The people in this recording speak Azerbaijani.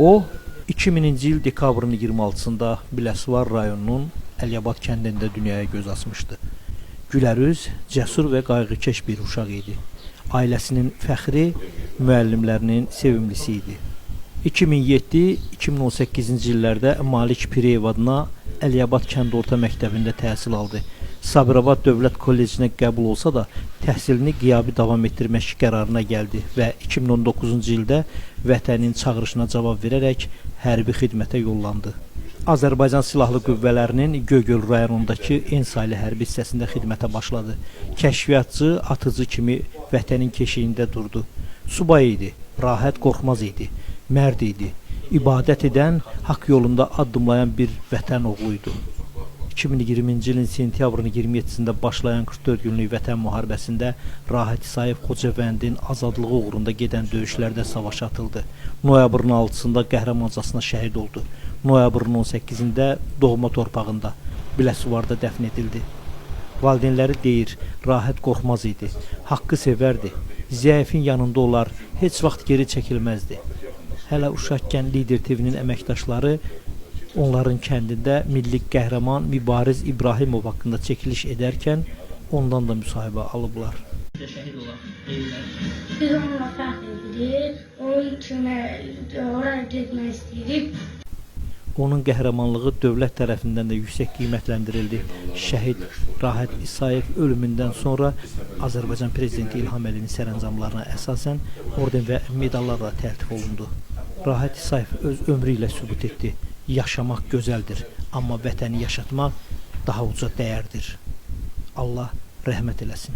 O, 2000-ci il dekabrın 26-sında Biləsuvar rayonunun Əlyabad kəndində dünyaya göz açmışdı. Gülərüz, cəsur və qayğıkeş bir uşaq idi. Ailəsinin fəxri, müəllimlərinin sevimlisi idi. 2007-2018-ci illərdə Malik Pireyev adına Əlyabad kənd orta məktəbində təhsil aldı. Sabirabad Dövlət Kollecinə qəbul olsa da, təhsilini qiyabi davam etdirmək qərarına gəldi və 2019-cu ildə vətənin çağırışına cavab verərək hərbi xidmətə yollandı. Azərbaycan Silahlı Qüvvələrinin Göygöl rayonundakı Ensaylı hərbi hissəsində xidmətə başladı. Kəşfiyyatçı, atıcı kimi vətənin keşiyində durdu. Subay idi, Rahat Qorxmaz idi, mərd idi, ibadət edən, haqq yolunda addımlayan bir vətən oğluydu. 2020-ci ilin sentyabrın 27-sində başlayan 44 günlük vətən müharibəsində Rahat İsayev Xocavəndin azadlığı uğrunda gedən döyüşlərdə savaşa atıldı. Noyabrın 6-sında qəhrəmancasına şəhid oldu. Noyabrın 18-də doğma torpağında, Biləsuvarda dəfn edildi. Valideynləri deyir, Rahat qorxmaz idi, haqqı sevərdi, zəifin yanında olar, heç vaxt geri çəkilməzdi. Hələ uşaqkən Lider TV-nin əməkdaşları onların kəndində milli qəhrəman Mübariz İbrahimov haqqında çəkiliş edərkən ondan da müsahibə alıblar. Biz onunla fəxr edirik, onun kimi ora getmək istəyirik. Onun qəhrəmanlığı dövlət tərəfindən də yüksək qiymətləndirildi. Şəhid Rahat İsayev ölümündən sonra Azərbaycan Prezidenti İlham Əliyevin sərəncamlarına əsasən orden və medallarla təltif olundu. Rahat İsayev öz ömrü ilə sübut etdi. Yaşamaq gözəldir, amma vətəni yaşatmaq daha uca dəyərdir. Allah rəhmət eləsin.